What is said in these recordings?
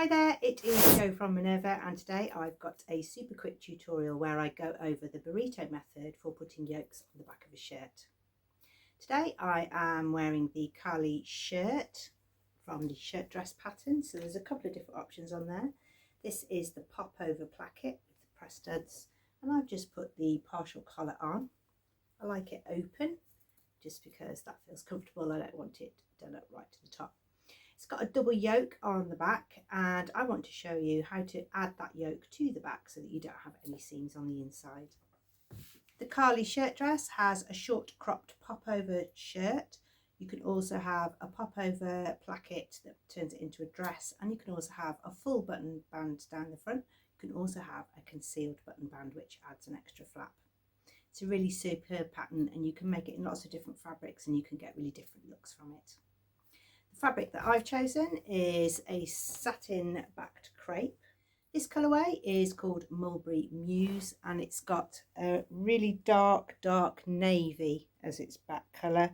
Hi there, it is Jo from Minerva, and today I've got a super quick tutorial where I go over the burrito method for putting yokes on the back of a shirt. Today I am wearing the Kali shirt from the shirt dress pattern, so there's a couple of different options on there. This is the pop over placket with the press studs, and I've just put the partial collar on. I like it open just because that feels comfortable. I don't want it done up right to the top. It's got a double yoke on the back, and I want to show you how to add that yoke to the back so that you don't have any seams on the inside. The Kali shirt dress has a short cropped pop over shirt. You can also have a pop over placket that turns it into a dress, and you can also have a full button band down the front. You can also have a concealed button band which adds an extra flap. It's a really superb pattern, and you can make it in lots of different fabrics and you can get really different looks from it. The fabric that I've chosen is a satin backed crepe. This colourway is called Mulberry Muse, and it's got a really dark navy as its back colour,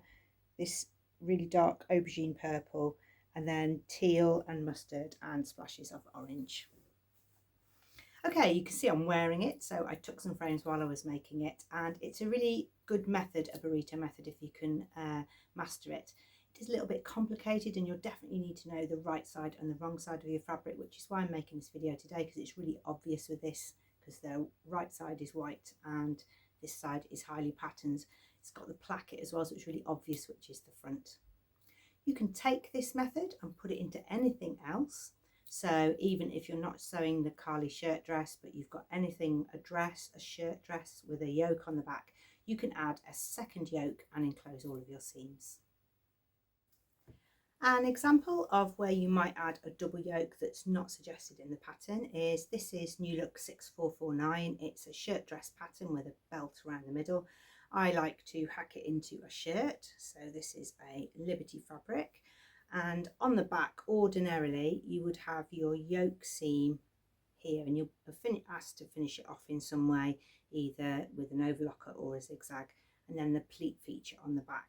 this really dark aubergine purple, and then teal and mustard and splashes of orange. Okay, you can see I'm wearing it, so I took some frames while I was making it, and it's a really good method, a burrito method, if you can master it. It is a little bit complicated, and you'll definitely need to know the right side and the wrong side of your fabric, which is why I'm making this video today, because it's really obvious with this, because the right side is white and this side is highly patterned. It's got the placket as well, so it's really obvious which is the front. You can take this method and put it into anything else. So even if you're not sewing the Kali shirt dress, but you've got anything, a dress, a shirt dress with a yoke on the back, you can add a second yoke and enclose all of your seams. An example of where you might add a double yoke that's not suggested in the pattern is this is New Look 6449. It's a shirt dress pattern with a belt around the middle. I like to hack it into a shirt, so this is a Liberty fabric, and on the back ordinarily you would have your yoke seam here, and you'll be asked to finish it off in some way, either with an overlocker or a zigzag, and then the pleat feature on the back.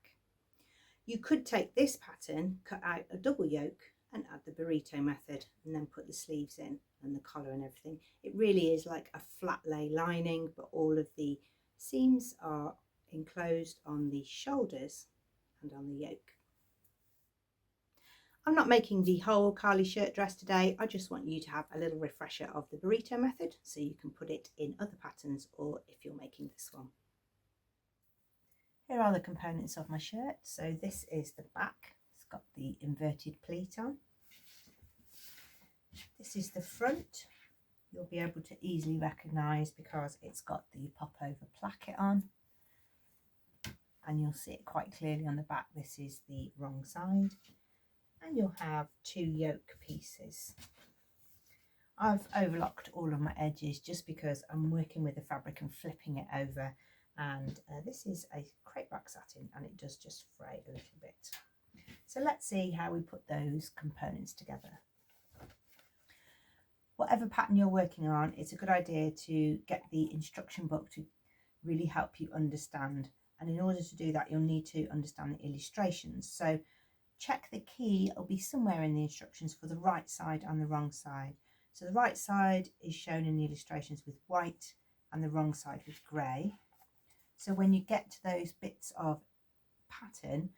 You could take this pattern, cut out a double yoke and add the burrito method, and then put the sleeves in and the collar and everything. It really is like a flat lay lining, but all of the seams are enclosed on the shoulders and on the yoke. I'm not making the whole Kali shirt dress today. I just want you to have a little refresher of the burrito method so you can put it in other patterns, or if you're making this one. Here are the components of my shirt. So this is the back. It's got the inverted pleat on. This is the front. You'll be able to easily recognise because it's got the pop over placket on, and you'll see it quite clearly on the back. This is the wrong side, and you'll have two yoke pieces. I've overlocked all of my edges just because I'm working with the fabric and flipping it over, and this is a crepe back satin and it does just fray a little bit. So let's see how we put those components together. Whatever pattern you're working on, it's a good idea to get the instruction book to really help you understand, and in order to do that you'll need to understand the illustrations. So check the key, it'll be somewhere in the instructions for the right side and the wrong side. So the right side is shown in the illustrations with white and the wrong side with grey. So when you get to those bits of pattern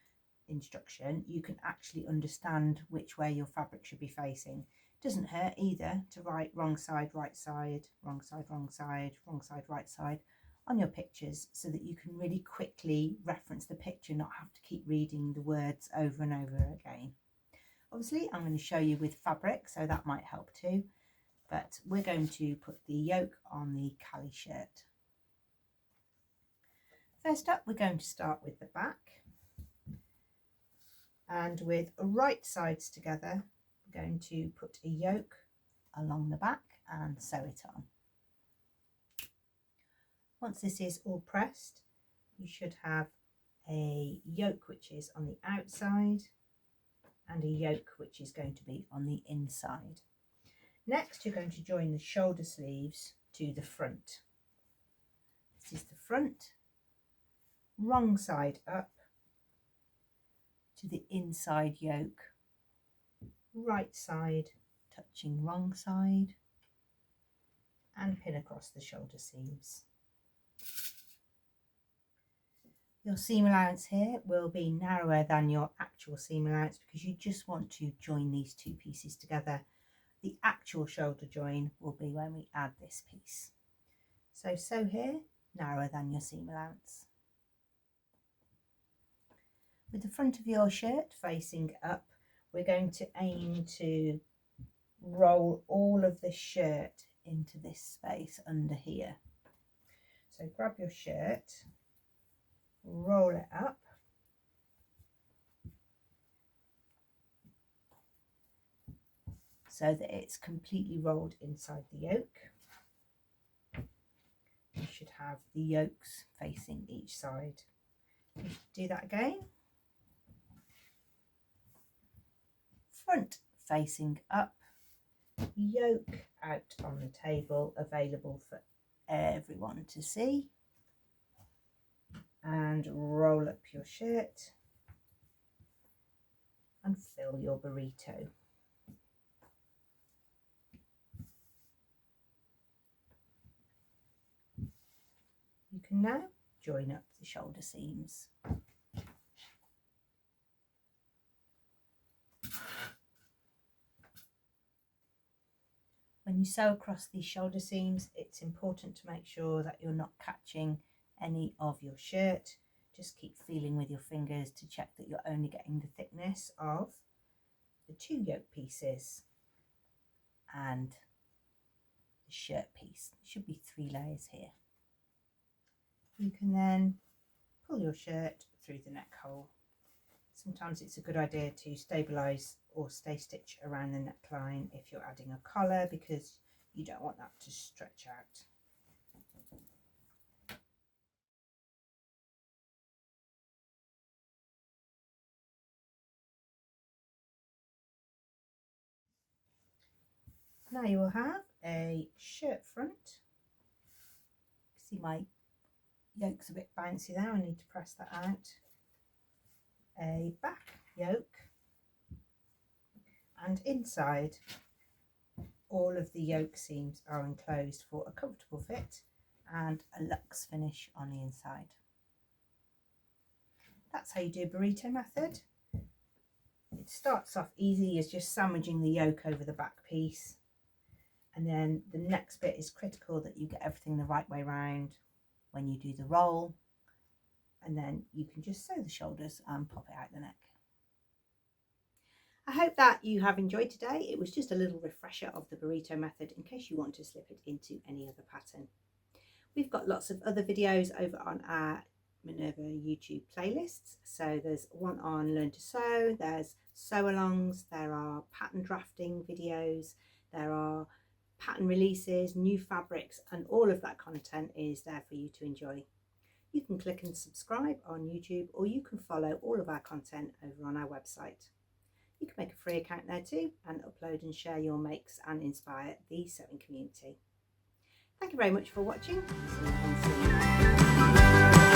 instruction, you can actually understand which way your fabric should be facing. It doesn't hurt either to write wrong side, right side, wrong side, wrong side, wrong side, right side on your pictures, so that you can really quickly reference the picture, not have to keep reading the words over and over again. Obviously I'm going to show you with fabric, so that might help too, but we're going to put the yoke on the Kali shirt. First up, we're going to start with the back, and with right sides together, we're going to put a yoke along the back and sew it on. Once this is all pressed, you should have a yoke which is on the outside and a yoke which is going to be on the inside. Next, you're going to join the shoulder sleeves to the front. This is the front, wrong side up to the inside yoke, right side touching wrong side, and pin across the shoulder seams. Your seam allowance here will be narrower than your actual seam allowance because you just want to join these two pieces together. The actual shoulder join will be when we add this piece. So sew here, narrower than your seam allowance. With the front of your shirt facing up, we're going to aim to roll all of the shirt into this space under here. So grab your shirt, roll it up, so that it's completely rolled inside the yoke. You should have the yokes facing each side. Do that again. Front facing up, yoke out on the table, available for everyone to see. And roll up your shirt and fill your burrito. You can now join up the shoulder seams. When you sew across these shoulder seams, it's important to make sure that you're not catching any of your shirt. Just keep feeling with your fingers to check that you're only getting the thickness of the two yoke pieces and the shirt piece. There should be 3 layers here. You can then pull your shirt through the neck hole. Sometimes it's a good idea to stabilise or stay stitch around the neckline if you're adding a collar, because you don't want that to stretch out. Now you will have a shirt front. See my yoke's a bit bouncy there, I need to press that out. A back yoke, and inside all of the yoke seams are enclosed for a comfortable fit and a luxe finish on the inside. That's how you do burrito method. It starts off easy as just sandwiching the yoke over the back piece, and then the next bit is critical that you get everything the right way round when you do the roll, and then you can just sew the shoulders and pop it out the neck. I hope that you have enjoyed today. It was just a little refresher of the burrito method in case you want to slip it into any other pattern. We've got lots of other videos over on our Minerva YouTube playlists. So there's one on learn to sew, there's sew alongs, there are pattern drafting videos, there are pattern releases, new fabrics, and all of that content is there for you to enjoy. You can click and subscribe on YouTube, or you can follow all of our content over on our website. You can make a free account there too and upload and share your makes and inspire the sewing community. Thank you very much for watching. See you again soon.